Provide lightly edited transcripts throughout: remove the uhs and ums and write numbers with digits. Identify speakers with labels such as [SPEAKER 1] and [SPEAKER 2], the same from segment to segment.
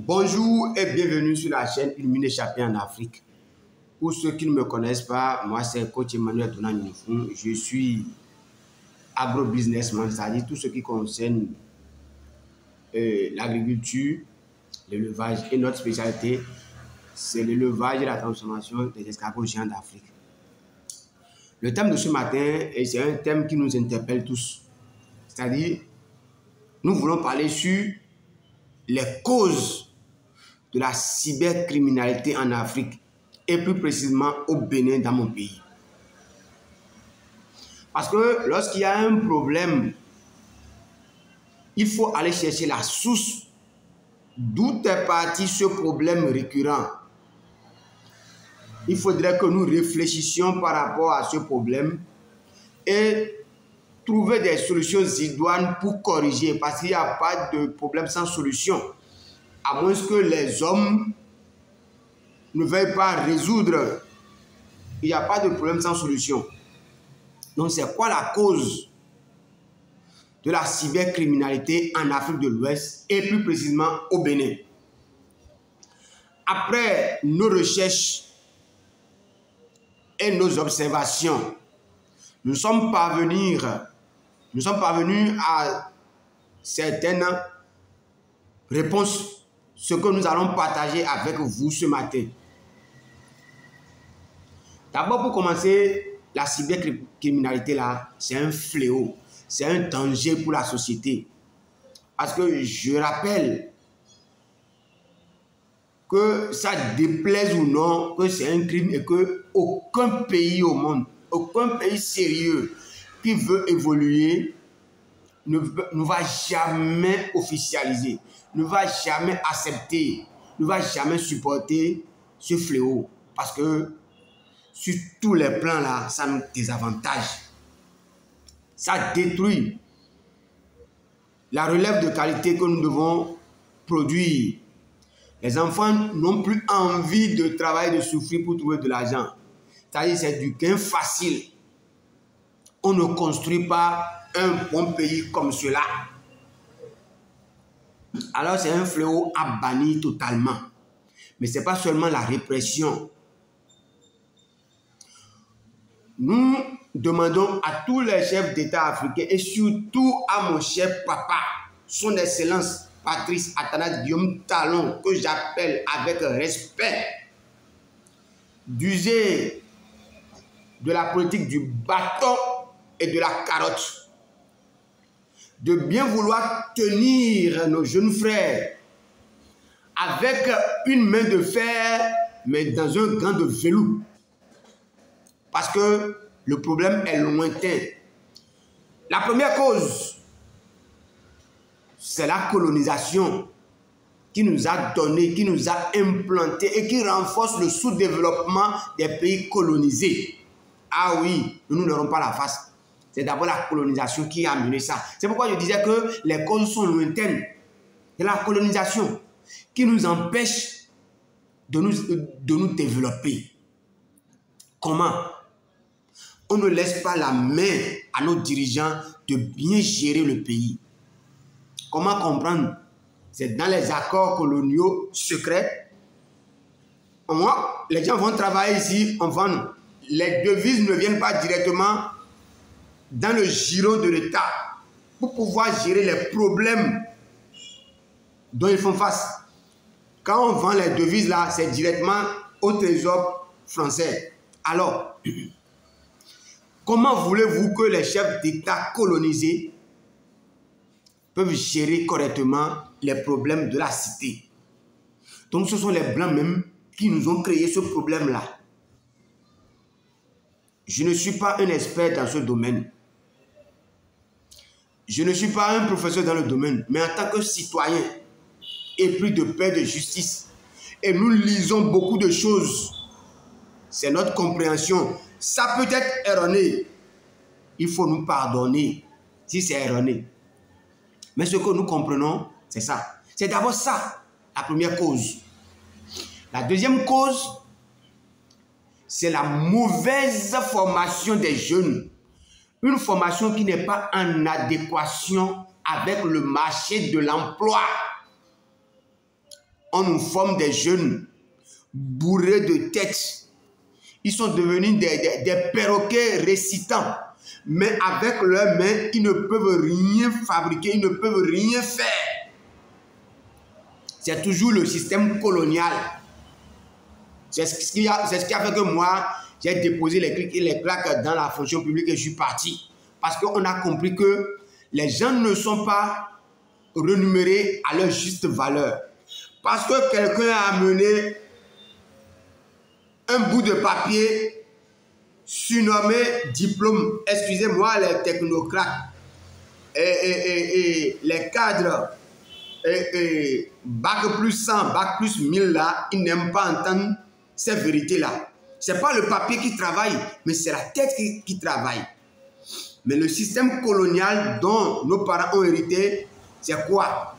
[SPEAKER 1] Bonjour et bienvenue sur la chaîne Illuminé Échappé en Afrique. Pour ceux qui ne me connaissent pas, moi c'est coach Emmanuel Donanifou. Je suis agro-businessman, c'est-à-dire tout ce qui concerne l'agriculture, l'élevage. Et notre spécialité, c'est l'élevage et la transformation des escargots géants d'Afrique. Le thème de ce matin, c'est un thème qui nous interpelle tous. C'est-à-dire, nous voulons parler sur les causes de la cybercriminalité en Afrique et plus précisément au Bénin, dans mon pays. Parce que lorsqu'il y a un problème, il faut aller chercher la source d'où est parti ce problème récurrent. Il faudrait que nous réfléchissions par rapport à ce problème et trouver des solutions idoines pour corriger, parce qu'il n'y a pas de problème sans solution. À moins que les hommes ne veuillent pas résoudre, il n'y a pas de problème sans solution. Donc c'est quoi la cause de la cybercriminalité en Afrique de l'Ouest et plus précisément au Bénin? Après nos recherches et nos observations, nous sommes parvenus à certaines réponses, ce que nous allons partager avec vous ce matin. D'abord, pour commencer, la cybercriminalité là, c'est un fléau, c'est un danger pour la société. Parce que je rappelle que ça déplaise ou non, que c'est un crime et que aucun pays au monde, aucun pays sérieux qui veut évoluer ne va jamais officialiser, ne va jamais accepter, ne va jamais supporter ce fléau. Parce que sur tous les plans là, ça nous désavantage. Ça détruit la relève de qualité que nous devons produire. Les enfants n'ont plus envie de travailler, de souffrir pour trouver de l'argent. C'est-à-dire c'est du gain facile. On ne construit pas un bon pays comme cela. Alors c'est un fléau à bannir totalement. Mais ce n'est pas seulement la répression. Nous demandons à tous les chefs d'État africains et surtout à mon chef papa, son Excellence Patrice Athanase Guillaume Talon, que j'appelle avec respect, d'user de la politique du bâton et de la carotte, de bien vouloir tenir nos jeunes frères avec une main de fer, mais dans un gant de velours. Parce que le problème est lointain. La première cause, c'est la colonisation qui nous a donné, qui nous a implanté et qui renforce le sous-développement des pays colonisés. Ah oui, nous n'aurons pas la face. C'est d'abord la colonisation qui a amené ça. C'est pourquoi je disais que les causes sont lointaines. C'est la colonisation qui nous empêche de nous développer. Comment? On ne laisse pas la main à nos dirigeants de bien gérer le pays. Comment comprendre? C'est dans les accords coloniaux secrets. Les gens vont travailler ici, on vend. Les devises ne viennent pas directement dans le giron de l'État pour pouvoir gérer les problèmes dont ils font face. Quand on vend les devises là, c'est directement au trésor français. Alors, comment voulez-vous que les chefs d'État colonisés peuvent gérer correctement les problèmes de la cité? Donc ce sont les Blancs même qui nous ont créé ce problème-là. Je ne suis pas un expert dans ce domaine. Je ne suis pas un professeur dans le domaine, mais en tant que citoyen, épris de paix, de justice, et nous lisons beaucoup de choses. C'est notre compréhension. Ça peut être erroné. Il faut nous pardonner si c'est erroné. Mais ce que nous comprenons, c'est ça. C'est d'abord ça, la première cause. La deuxième cause, c'est la mauvaise formation des jeunes. Une formation qui n'est pas en adéquation avec le marché de l'emploi. on nous forme des jeunes bourrés de tête. Ils sont devenus des perroquets récitants. Mais avec leurs mains, ils ne peuvent rien fabriquer, ils ne peuvent rien faire. C'est toujours le système colonial. C'est ce qui a fait que moi, j'ai déposé les clics et les plaques dans la fonction publique et je suis parti. Parce qu'on a compris que les gens ne sont pas rémunérés à leur juste valeur. Parce que quelqu'un a amené un bout de papier surnommé diplôme, excusez-moi les technocrates et les cadres, bac plus 100, bac plus 1000 là, ils n'aiment pas entendre ces vérités-là. Ce n'est pas le papier qui travaille, mais c'est la tête qui travaille. Mais le système colonial dont nos parents ont hérité, c'est quoi?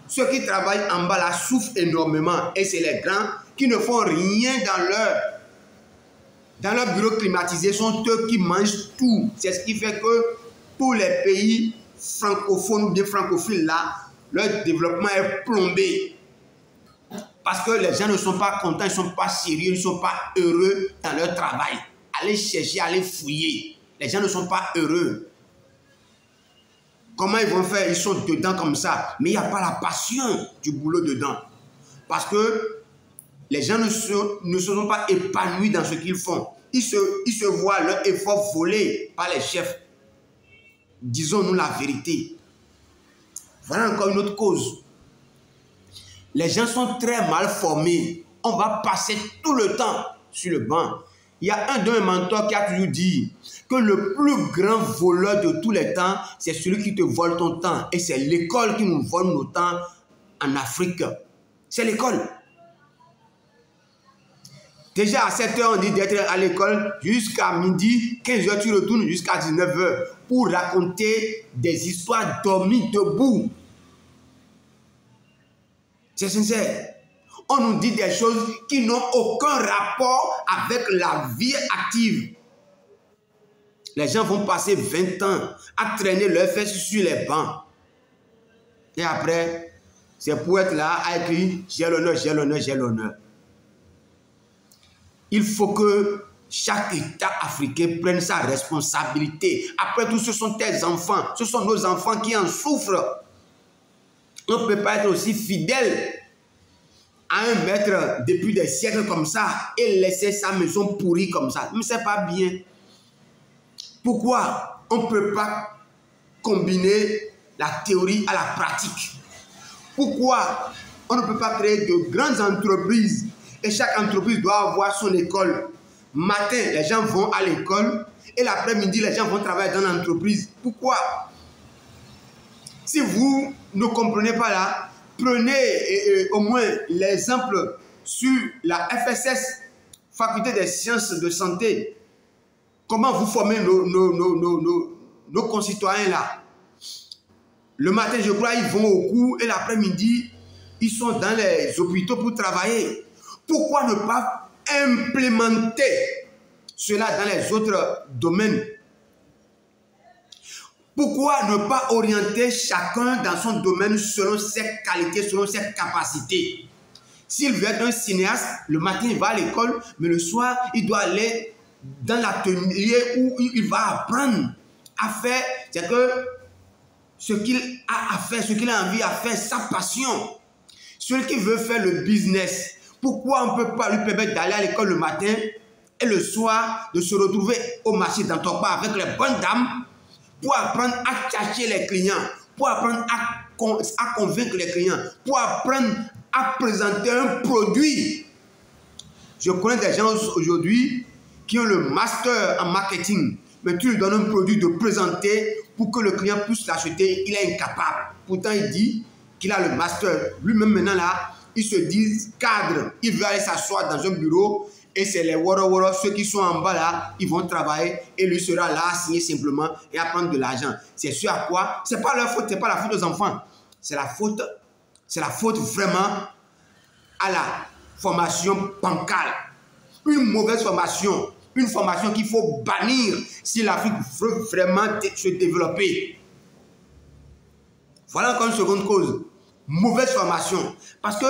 [SPEAKER 1] Ceux qui travaillent en bas là souffrent énormément et c'est les grands qui ne font rien dans leur bureau climatisé, sont eux qui mangent tout. C'est ce qui fait que tous les pays francophones ou bien francophiles là, leur développement est plombé. Parce que les gens ne sont pas contents, ils ne sont pas sérieux, ils ne sont pas heureux dans leur travail. Allez chercher, allez fouiller. Les gens ne sont pas heureux. Comment ils vont faire? Ils sont dedans comme ça. Mais il n'y a pas la passion du boulot dedans. Parce que les gens ne sont pas épanouis dans ce qu'ils font. Ils se voient leur effort volé par les chefs. Disons-nous la vérité. Voilà encore une autre cause. Les gens sont très mal formés. On va passer tout le temps sur le banc. Il y a un de mes mentors qui a toujours dit que le plus grand voleur de tous les temps, c'est celui qui te vole ton temps. Et c'est l'école qui nous vole nos temps en Afrique. C'est l'école. Déjà à 7 h, on dit d'être à l'école jusqu'à midi, 15 h, tu retournes jusqu'à 19 h pour raconter des histoires dormies debout. C'est sincère. On nous dit des choses qui n'ont aucun rapport avec la vie active. Les gens vont passer 20 ans à traîner leurs fesses sur les bancs. Et après, c'est pour être là à écrire « j'ai l'honneur, j'ai l'honneur, j'ai l'honneur ». Il faut que chaque État africain prenne sa responsabilité. Après tout, ce sont tes enfants, ce sont nos enfants qui en souffrent. On ne peut pas être aussi fidèle à un maître depuis des siècles comme ça et laisser sa maison pourrie comme ça. Mais ce n'est pas bien. Pourquoi on ne peut pas combiner la théorie à la pratique? Pourquoi on ne peut pas créer de grandes entreprises et chaque entreprise doit avoir son école? Matin, les gens vont à l'école et l'après-midi, les gens vont travailler dans l'entreprise. Pourquoi? Si vous ne comprenez pas là, prenez au moins l'exemple sur la FSS, Faculté des sciences de santé. Comment vous formez nos concitoyens là? Le matin, je crois, ils vont au cours et l'après-midi, ils sont dans les hôpitaux pour travailler. Pourquoi ne pas implémenter cela dans les autres domaines? Pourquoi ne pas orienter chacun dans son domaine selon ses qualités, selon ses capacités? S'il veut être un cinéaste, le matin, il va à l'école, mais le soir, il doit aller dans l'atelier où il va apprendre à faire, c'est que ce qu'il a à faire, ce qu'il a envie à faire, sa passion. Celui qui veut faire le business, pourquoi on ne peut pas lui permettre d'aller à l'école le matin et le soir de se retrouver au marché d'Antokpa avec les bonnes dames pour apprendre à chercher les clients, pour apprendre à convaincre les clients, pour apprendre à présenter un produit. Je connais des gens aujourd'hui qui ont le master en marketing, mais tu lui donnes un produit de présenter pour que le client puisse l'acheter, il est incapable. Pourtant, il dit qu'il a le master. Lui-même, maintenant, là, il se dit cadre. Il veut aller s'asseoir dans un bureau et c'est les woro, ceux qui sont en bas, là, ils vont travailler et lui sera là, signer simplement et à prendre de l'argent. C'est sûr à quoi? Ce n'est pas leur faute, ce n'est pas la faute des enfants. C'est la faute vraiment à la formation bancale. Une mauvaise formation. Une formation qu'il faut bannir si l'Afrique veut vraiment se développer. Voilà encore une seconde cause. Mauvaise formation. Parce que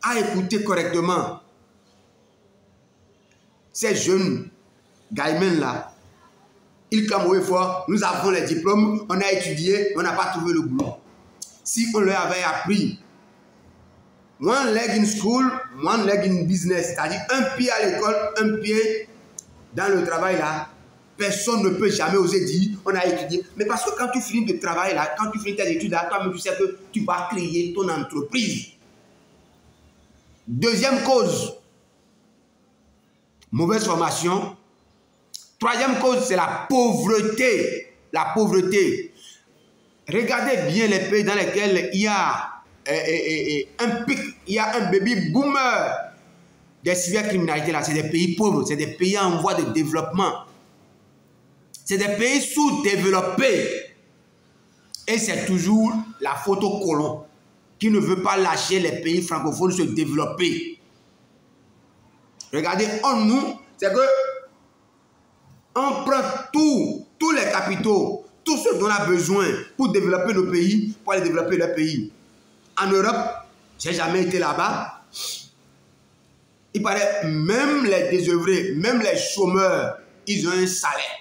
[SPEAKER 1] à écouter correctement ces jeunes gamins là. Ils clament haut et fort, nous avons les diplômes, on a étudié, on n'a pas trouvé le boulot. Si on leur avait appris one leg in school, one leg in business, c'est-à-dire un pied à l'école, un pied dans le travail là, personne ne peut jamais oser dire on a étudié. Mais parce que quand tu finis de travailler là, quand tu finis tes études là, toi-même tu sais que tu vas créer ton entreprise. Deuxième cause, mauvaise formation. Troisième cause, c'est la pauvreté. La pauvreté. Regardez bien les pays dans lesquels il y a un pic, il y a un baby boomer des cybercriminalités là. C'est des pays pauvres, c'est des pays en voie de développement. C'est des pays sous-développés. Et c'est toujours la faute au colon qui ne veut pas lâcher les pays francophones se développer. Regardez, nous, c'est que on prend tous les capitaux, tout ce dont on a besoin pour développer nos pays, pour aller développer leur pays. En Europe, j'ai jamais été là-bas. Il paraît, même les désœuvrés, même les chômeurs, ils ont un salaire.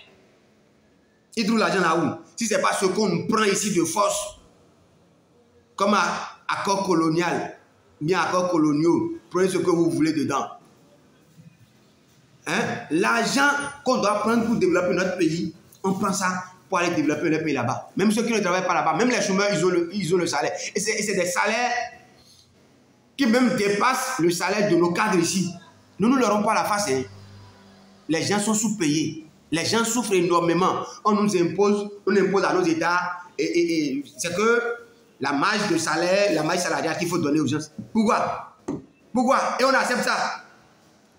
[SPEAKER 1] Ils trouvent l'argent là où? Si ce n'est pas ce qu'on prend ici de force, comme accord colonial, bien accords coloniaux, prenez ce que vous voulez dedans. Hein? L'argent qu'on doit prendre pour développer notre pays, on prend ça pour aller développer le pays là-bas. Même ceux qui ne travaillent pas là-bas, même les chômeurs, ils ont le salaire. Et c'est des salaires qui même dépassent le salaire de nos cadres ici. Nous ne leur aurons pas la face. Hein. Les gens sont sous-payés. Les gens souffrent énormément. On nous impose, on impose à nos États. Et c'est que la marge de salaire, la marge salariale qu'il faut donner aux gens. Pourquoi? Pourquoi? Et on accepte ça.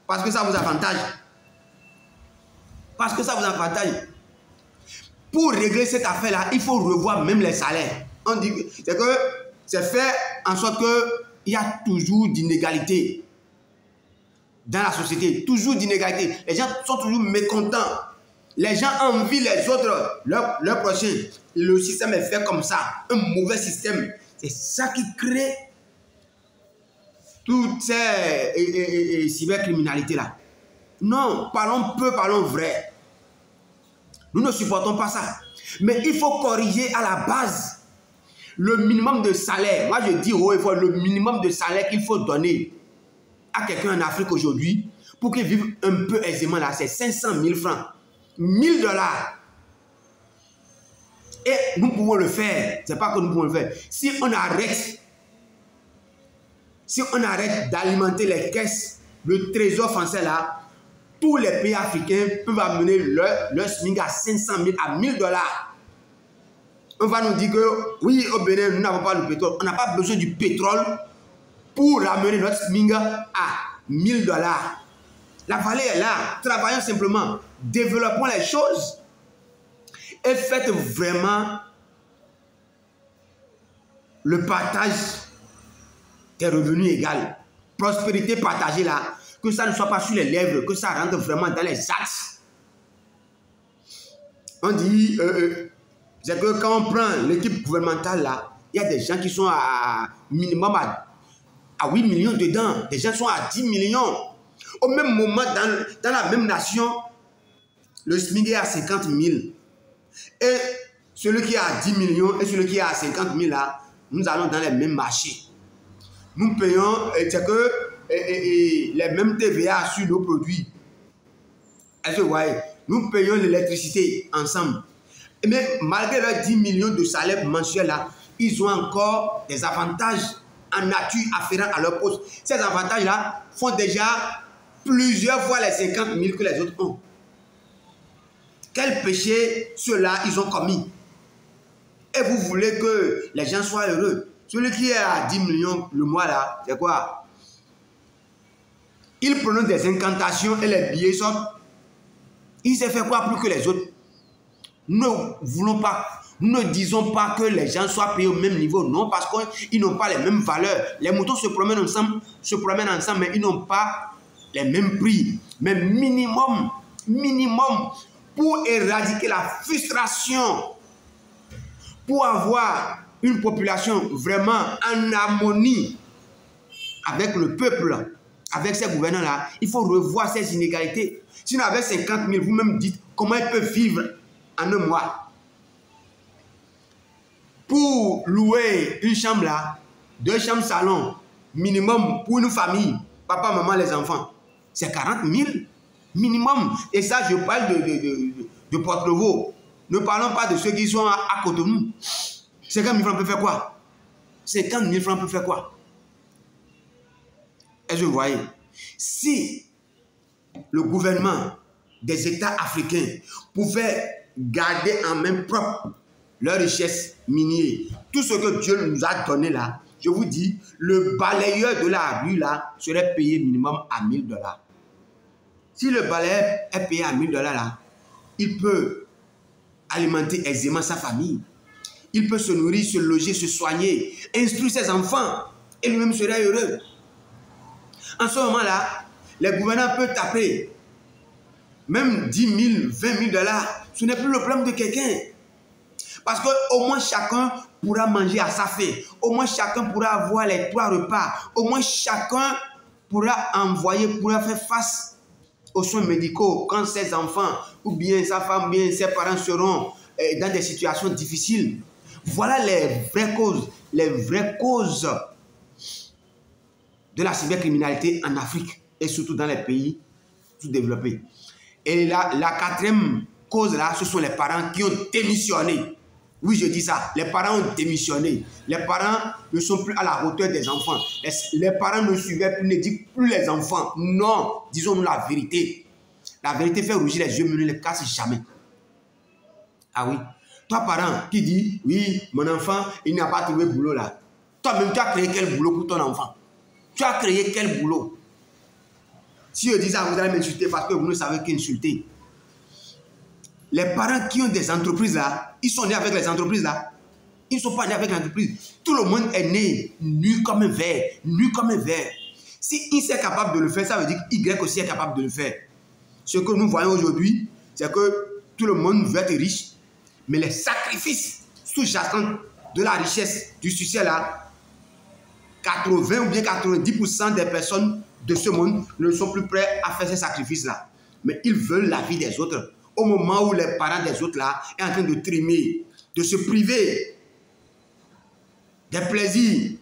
[SPEAKER 1] Parce que ça vous avantage. Parce que ça vous avantage. Pour régler cette affaire-là, il faut revoir même les salaires. On dit que c'est fait en sorte qu'il y a toujours d'inégalité dans la société. Toujours d'inégalité. Les gens sont toujours mécontents. Les gens envient les autres, leurs prochains. Le système est fait comme ça. Un mauvais système. C'est ça qui crée toutes ces cybercriminalités-là. Non, parlons peu, parlons vrai. Nous ne supportons pas ça. Mais il faut corriger à la base le minimum de salaire. Moi, je dis haut et fort, le minimum de salaire qu'il faut donner à quelqu'un en Afrique aujourd'hui pour qu'il vive un peu aisément là, c'est 500 000 francs. 1000 $. Et nous pouvons le faire. Ce n'est pas que nous pouvons le faire. Si on arrête d'alimenter les caisses, le trésor français là, tous les pays africains peuvent amener leur SMIC à 500 000, à 1000 $. On va nous dire que oui, au Bénin, nous n'avons pas le pétrole. On n'a pas besoin du pétrole pour ramener notre SMIC à 1000 $. La vallée est là. Travaillons simplement. Développons les choses. Et faites vraiment le partage des revenus égaux. Prospérité partagée là. Que ça ne soit pas sur les lèvres, que ça rentre vraiment dans les axes. On dit, c'est que quand on prend l'équipe gouvernementale là, il y a des gens qui sont à minimum à 8 millions dedans. Des gens sont à 10 millions. Au même moment, dans la même nation, le SMIC est à 50 000. Et celui qui est à 10 millions et celui qui est à 50 000 là, nous allons dans les mêmes marchés. Nous payons, c'est que les mêmes TVA sur nos produits. Est-ce que vous voyez? Nous payons l'électricité ensemble. Mais malgré leurs 10 millions de salaires mensuels là, ils ont encore des avantages en nature afférents à leur poste. Ces avantages-là font déjà plusieurs fois les 50 000 que les autres ont. Quel péché ceux-là ils ont commis? Et vous voulez que les gens soient heureux? Celui qui est à 10 millions le mois là, c'est quoi? Il prononce des incantations et les billets sortent. Il s'est fait quoi plus que les autres? Nous ne voulons pas, nous ne disons pas que les gens soient payés au même niveau. Non, parce qu'ils n'ont pas les mêmes valeurs. Les moutons se promènent ensemble, mais ils n'ont pas les mêmes prix. Mais minimum, pour éradiquer la frustration, pour avoir une population vraiment en harmonie avec le peuple, avec ces gouvernants-là, il faut revoir ces inégalités. Sinon, avec 50 000, vous-même dites comment ils peuvent vivre en un mois. Pour louer une chambre là, 2 chambres salon, minimum pour une famille, papa, maman, les enfants, c'est 40 000 minimum. Et ça, je parle de Port-Nouveau. Ne parlons pas de ceux qui sont à côté de nous. 50 000 francs peut faire quoi? 50 000 francs peut faire quoi? Est-ce que vous voyez? Si le gouvernement des États africains pouvait garder en main propre leur richesse minière, tout ce que Dieu nous a donné là, je vous dis, le balayeur de la rue là serait payé minimum à 1 000 $. Si le balayeur est payé à 1 000 $ là, il peut alimenter aisément sa famille. Il peut se nourrir, se loger, se soigner, instruire ses enfants et lui-même serait heureux. En ce moment-là, les gouvernants peuvent taper même 10 000, 20 000 $. Ce n'est plus le problème de quelqu'un. Parce qu'au moins chacun pourra manger à sa faim. Au moins chacun pourra avoir les 3 repas. Au moins chacun pourra faire face aux soins médicaux quand ses enfants ou bien sa femme, bien ses parents seront dans des situations difficiles. Voilà les vraies causes de la cybercriminalité en Afrique et surtout dans les pays sous-développés. Et la 4e cause là, ce sont les parents qui ont démissionné. Oui, je dis ça, les parents ont démissionné. Les parents ne sont plus à la hauteur des enfants. Les parents ne suivaient plus, ne disent plus les enfants. Non, disons-nous la vérité. La vérité fait rougir les yeux, mais ne les casse jamais. Ah oui. Toi, parent, qui dit, oui, mon enfant, il n'a pas trouvé boulot là. Toi-même, tu as créé quel boulot pour ton enfant? Tu as créé quel boulot? Si je dis ça, vous allez m'insulter parce que vous ne savez qu'insulter. Les parents qui ont des entreprises là, ils sont nés avec les entreprises là. Ils ne sont pas nés avec l'entreprise. Tout le monde est né nu comme un verre. Nu comme un verre. Si X est capable de le faire, ça veut dire Y aussi est capable de le faire. Ce que nous voyons aujourd'hui, c'est que tout le monde veut être riche. Mais les sacrifices sous-jacents de la richesse, du succès là, 80 ou bien 90% des personnes de ce monde ne sont plus prêts à faire ces sacrifices-là. Mais ils veulent la vie des autres. Au moment où les parents des autres là sont en train de trimer, de se priver des plaisirs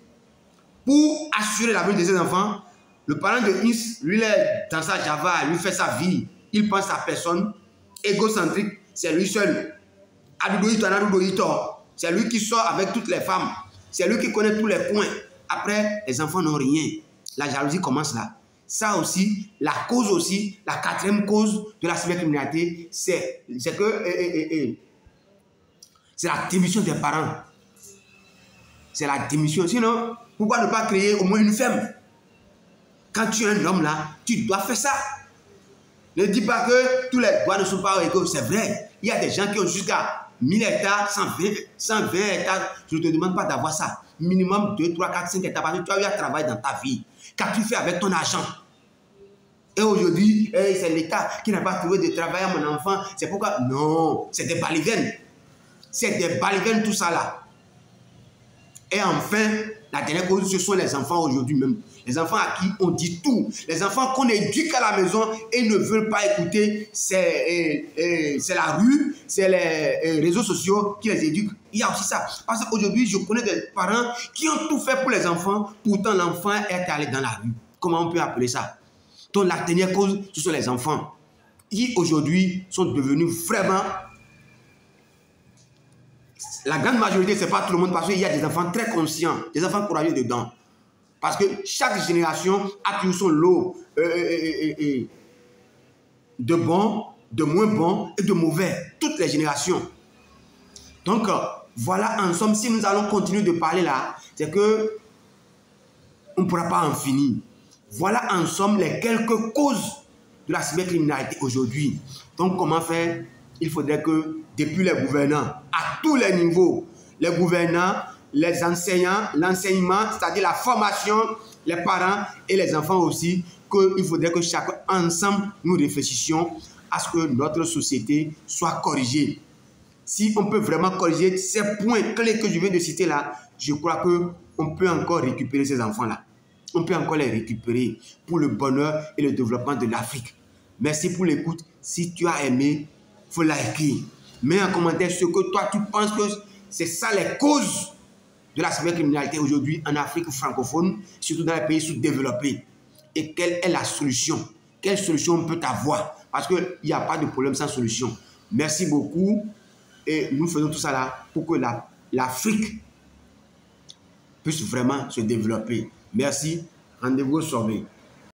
[SPEAKER 1] pour assurer l'avenir de ses enfants, le parent de X, lui, il est dans sa Java, lui fait sa vie. Il pense à personne, égocentrique, c'est lui seul. C'est lui qui sort avec toutes les femmes. C'est lui qui connaît tous les coins. Après, les enfants n'ont rien. La jalousie commence là. Ça aussi, la cause aussi, la 4e cause de la cybercriminalité, c'est la démission des parents. C'est la démission. Sinon, pourquoi ne pas créer au moins une ferme? Quand tu es un homme là, tu dois faire ça. Ne dis pas que tous les droits ne sont pas égaux. C'est vrai. Il y a des gens qui ont jusqu'à 1000 hectares, 120 hectares. Je ne te demande pas d'avoir ça. Minimum 2, 3, 4, 5 hectares. Parce que tu as eu à travailler dans ta vie. Qu'as-tu fait avec ton argent? Et aujourd'hui, c'est l'État qui n'a pas trouvé de travail à mon enfant. C'est pourquoi? Non, c'est des balivernes. C'est des balivernes tout ça là. Et enfin, la dernière cause, ce sont les enfants aujourd'hui même. Les enfants à qui on dit tout. Les enfants qu'on éduque à la maison et ne veulent pas écouter, c'est la rue, c'est les réseaux sociaux qui les éduquent. Il y a aussi ça. Parce qu'aujourd'hui, je connais des parents qui ont tout fait pour les enfants, pourtant l'enfant est allé dans la rue. Comment on peut appeler ça? Donc la dernière cause, ce sont les enfants qui aujourd'hui sont devenus vraiment... La grande majorité, ce n'est pas tout le monde, parce qu'il y a des enfants très conscients, des enfants courageux dedans. Parce que chaque génération a toujours son lot de bons, de moins bons et de mauvais. Toutes les générations. Donc, voilà, en somme, si nous allons continuer de parler là, c'est que on ne pourra pas en finir. Voilà, en somme, les quelques causes de la cybercriminalité aujourd'hui. Donc, comment faire? Il faudrait que, depuis les gouvernants, à tous les niveaux, les gouvernants, les enseignants, l'enseignement, c'est-à-dire la formation, les parents et les enfants aussi, qu'il faudrait que chacun, ensemble, nous réfléchissions à ce que notre société soit corrigée. Si on peut vraiment corriger ces points clés que je viens de citer là, je crois qu'on peut encore récupérer ces enfants-là. on peut encore les récupérer pour le bonheur et le développement de l'Afrique. Merci pour l'écoute. Si tu as aimé, il faut liker. Mets en commentaire ce que toi tu penses que c'est ça les causes de la cybercriminalité aujourd'hui en Afrique francophone, surtout dans les pays sous-développés. Et quelle est la solution? Quelle solution on peut avoir? Parce qu'il n'y a pas de problème sans solution. Merci beaucoup. Et nous faisons tout ça là pour que l'Afrique puisse vraiment se développer. Merci. Rendez-vous au sommet.